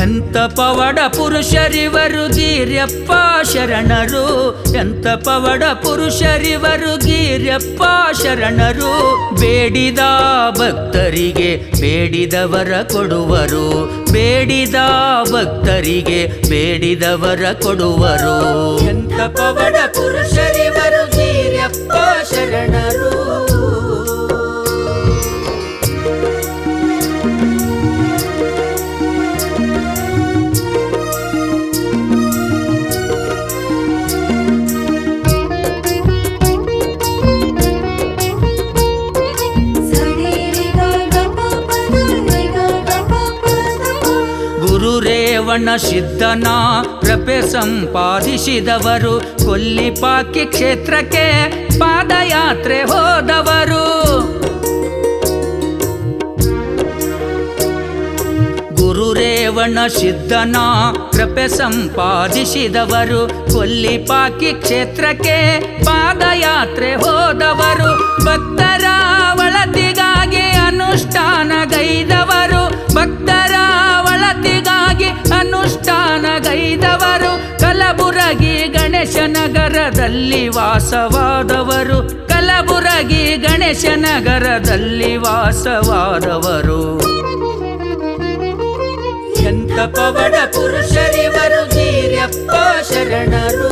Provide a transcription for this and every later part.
ಎಂತ ಪವಡ ಪುರುಷರಿವರು ಗೀರ್ಯಪ್ಪ ಶರಣರು, ಎಂತ ಪವಡ ಪುರುಷರಿವರು ಗೀರ್ಯಪ್ಪ ಶರಣರು. ಬೇಡಿದ ಭಕ್ತರಿಗೆ ಬೇಡಿದವರ ಕೊಡುವರು, ಬೇಡಿದ ಭಕ್ತರಿಗೆ ಬೇಡಿದವರ ಕೊಡುವರು. ಎಂತ ಪವಡ ಪುರುಷರಿವರು ಗೀರ್ಯಪ್ಪ ಶರಣರು. ರೇವಣ ಸಿದ್ಧನ ಕೃಪೆ ಸಂಪಾದಿಸಿದವರು, ಕೊಲ್ಲಿಪಾಕಿ ಕ್ಷೇತ್ರಕ್ಕೆ ಪಾದಯಾತ್ರೆ ಹೋದವರು. ಗುರು ರೇವಣ ಸಿದ್ಧನ ಕೃಪೆ ಸಂಪಾದಿಸಿದವರು, ಕೊಲ್ಲಿಪಾಕಿ ಕ್ಷೇತ್ರಕ್ಕೆ ಪಾದಯಾತ್ರೆ ಹೋದವರು. ಭಕ್ತರ ಒಳತಿಗಾಗಿ ಅನುಷ್ಠಾನಗೈದವರು, ಭಕ್ತರ ಒಳತಿಗಾಗಿ ಅನುಷ್ಠಾನಗೈದವರು. ಕಲಬುರಗಿ ಗಣೇಶ ನಗರದಲ್ಲಿ ವಾಸವಾದವರು, ಕಲಬುರಗಿ ಗಣೇಶ ನಗರದಲ್ಲಿ ವಾಸವಾದವರು. ಎಂತ ಪವಡ ಪುರುಷರಿವರು ಗೀರ್ಯಪ್ಪ ಶರಣರು.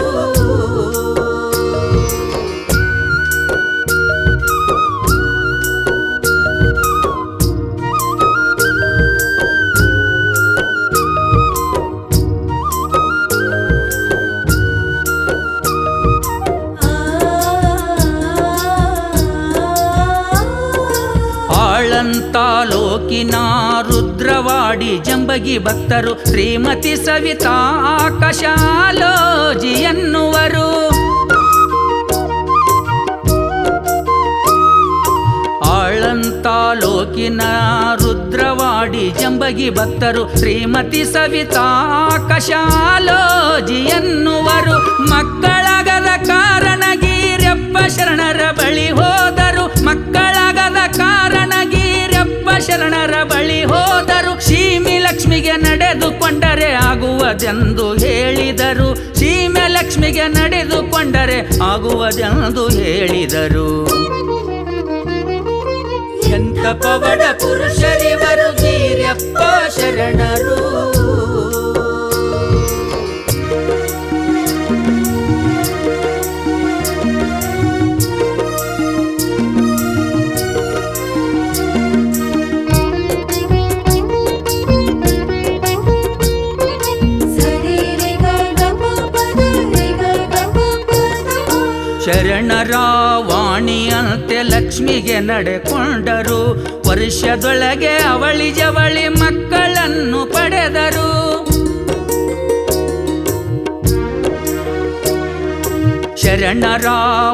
ತಾಲೂಕಿನ ರುದ್ರವಾಡಿ ಜಂಬಗಿ ಭಕ್ತರು ಶ್ರೀಮತಿ ಸವಿತಾ ಆಕಾಶಾಲೋಜಿ ಎನ್ನುವರು. ತಾಲೂಕಿನ ರುದ್ರವಾಡಿ ಜಂಬಗಿ ಭಕ್ತರು ಶ್ರೀಮತಿ ಸವಿತಾ ಆಕಾಶಾಲೋಜಿ ಎನ್ನುವರು. ಮಕ್ಕಳಾಗದ ಕಾರಣ ಗೀರ್ಯಪ್ಪ ಶರಣರ ಬಳಿ ಹೋದರು, ಮಕ್ಕಳಾಗದ ಕಾರಣ ಗೀರ್ಯಪ್ಪ ಶರಣರ ಬಳಿ ಹೋದರು. ಸೀಮೆ ಲಕ್ಷ್ಮಿಗೆ ನಡೆದುಕೊಂಡರೆ ಆಗುವುದೆಂದು ಹೇಳಿದರು, ಸೀಮೆ ಲಕ್ಷ್ಮಿಗೆ ನಡೆದುಕೊಂಡರೆ ಆಗುವುದೆಂದು ಹೇಳಿದರು. ಎಂತ ಪವಡ ಪುರುಷರಿವರು ಗೀರ್ಯಪ್ಪ ಶರಣರು. ಶರಣರ ವಾಣಿಯಂತೆ ಲಕ್ಷ್ಮಿಗೆ ನಡೆಕೊಂಡರು, ವರ್ಷದೊಳಗೆ ಅವಳಿ ಜವಳಿ ಮಕ್ಕಳನ್ನು ಪಡೆದರು. ಶರಣರ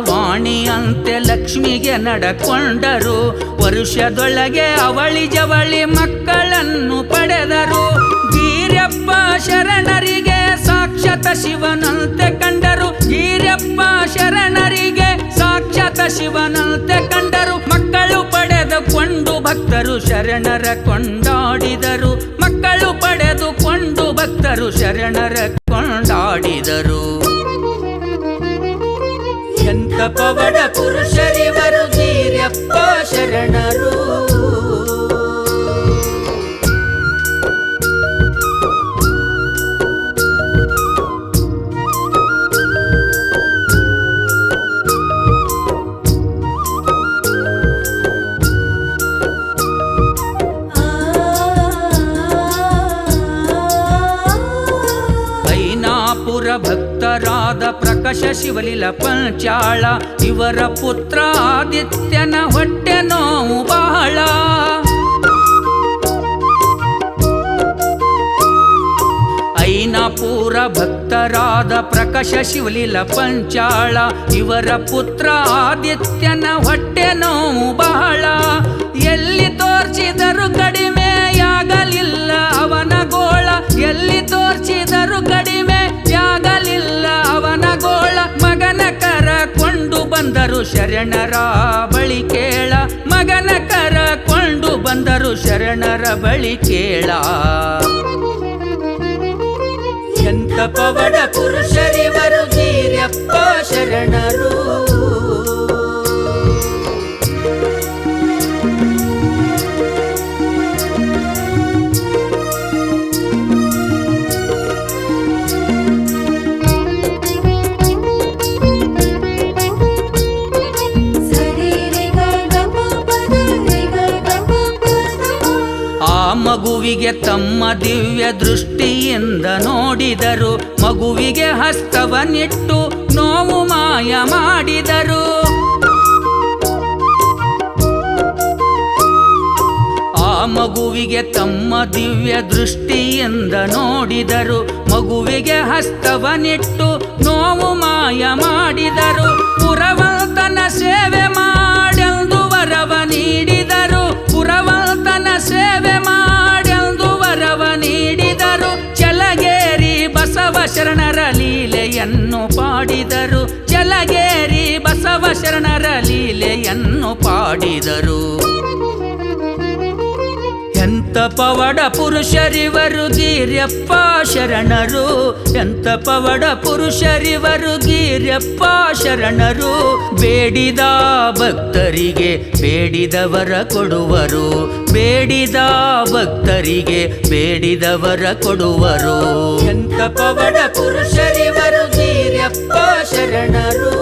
ವಾಣಿಯಂತೆ ಲಕ್ಷ್ಮಿಗೆ ನಡೆಕೊಂಡರು, ವರ್ಷದೊಳಗೆ ಅವಳಿ ಜವಳಿ ಮಕ್ಕಳನ್ನು ಪಡೆದರು. ಗೀರ್ಯಪ್ಪ ಶರಣರಿಗೆ ಸಾಕ್ಷಾತ್ ಶಿವನಂತೆ ಕಂಡರು, ಗೀರ್ಯಪ್ಪ ಶರಣರಿಗೆ ಸಾಕ್ಷಾತ್ ಶಿವನಂತೆ ಕಂಡರು. ಮಕ್ಕಳು ಪಡೆದುಕೊಂಡು ಭಕ್ತರು ಶರಣರ ಕೊಂಡಾಡಿದರು, ಮಕ್ಕಳು ಪಡೆದುಕೊಂಡು ಭಕ್ತರು ಶರಣರ ಕೊಂಡಾಡಿದರು. ಎಂತ ಪವಡ ಪುರುಷರಿವರು ಗೀರ್ಯಪ್ಪ ಶರಣರು. ಭಕ್ತರಾದ ಪ್ರಕಾಶ ಶಿವಲಿಲ ಪಂಚಾಳ ಇವರ ಪುತ್ರ ಆದಿತ್ಯನ ಹೊಟ್ಟೆ ನೋವು ಬಹಳ. ಐನ ಐನಾಪುರ ಭಕ್ತರಾದ ಪ್ರಕಾಶ ಶಿವಲೀಲ ಪಂಚಾಳ ಇವರ ಪುತ್ರ ಆದಿತ್ಯನ ಹೊಟ್ಟೆ ನೋವು ಬಹಳ. ಎಲ್ಲಿ ತೋರ್ಚಿದರು ಕಡಿಮೆಯಾಗಲಿಲ್ಲ ಅವನ ಗೋಳ, ಎಲ್ಲಿ ತೋರ್ಚಿದರು ಕಡಿಮೆಯಾಗಲಿಲ್ಲ ಅವನ ಗೋಳ. ಮಗನ ಕರಕೊಂಡು ಬಂದರು ಶರಣರ ಬಳಿ ಕೇಳ, ಮಗನ ಕರಕೊಂಡು ಬಂದರು ಶರಣರ ಬಳಿ ಕೇಳ. ಎಂತ ಪವಡ ಪುರುಷರಿವರು ಗೀರ್ಯಪ್ಪ ಶರಣರು. ಮಗುವಿಗೆ ತಮ್ಮ ದಿವ್ಯ ದೃಷ್ಟಿಯಿಂದ ನೋಡಿದರು, ಮಗುವಿಗೆ ಹಸ್ತವನ್ನಿಟ್ಟು ನೋವು ಮಾಯ ಮಾಡಿದರು. ಆ ಮಗುವಿಗೆ ತಮ್ಮ ದಿವ್ಯ ದೃಷ್ಟಿಯಿಂದ ನೋಡಿದರು, ಮಗುವಿಗೆ ಹಸ್ತವನ್ನಿಟ್ಟು ನೋವು ಮಾಯ ಮಾಡಿದರು. ಪುರವಂತನ ಸೇವೆ ಮಾಡೆಂದು ವರವ ನೀಡಿದರು, ಪುರವಂತನ ಸೇವೆ ಮಾಡೆಂದು ವರವ ನೀಡಿದರು. ಚಲಗೇರಿ ಬಸವ ಶರಣರ ಲೀಲೆಯನ್ನು ಪಾಡಿದರು, ಚಲಗೇರಿ ಬಸವ ಶರಣರ ಲೀಲೆಯನ್ನು ಪಾಡಿದರು. ಎಂತ ಪವಡ ಪುರುಷರಿವರು ಗೀರ್ಯಪ್ಪ ಶರಣರು, ಎಂತ ಪವಡ ಪುರುಷರಿವರು ಗೀರ್ಯಪ್ಪ ಶರಣರು. ಬೇಡಿದ ಭಕ್ತರಿಗೆ ಬೇಡಿದವರ ಕೊಡುವರು, ಬೇಡಿದ ಭಕ್ತರಿಗೆ ಬೇಡಿದವರ ಕೊಡುವರು. ಎಂತ ಪವಡ ಪುರುಷರಿವರು ಗೀರ್ಯಪ್ಪ ಶರಣರು.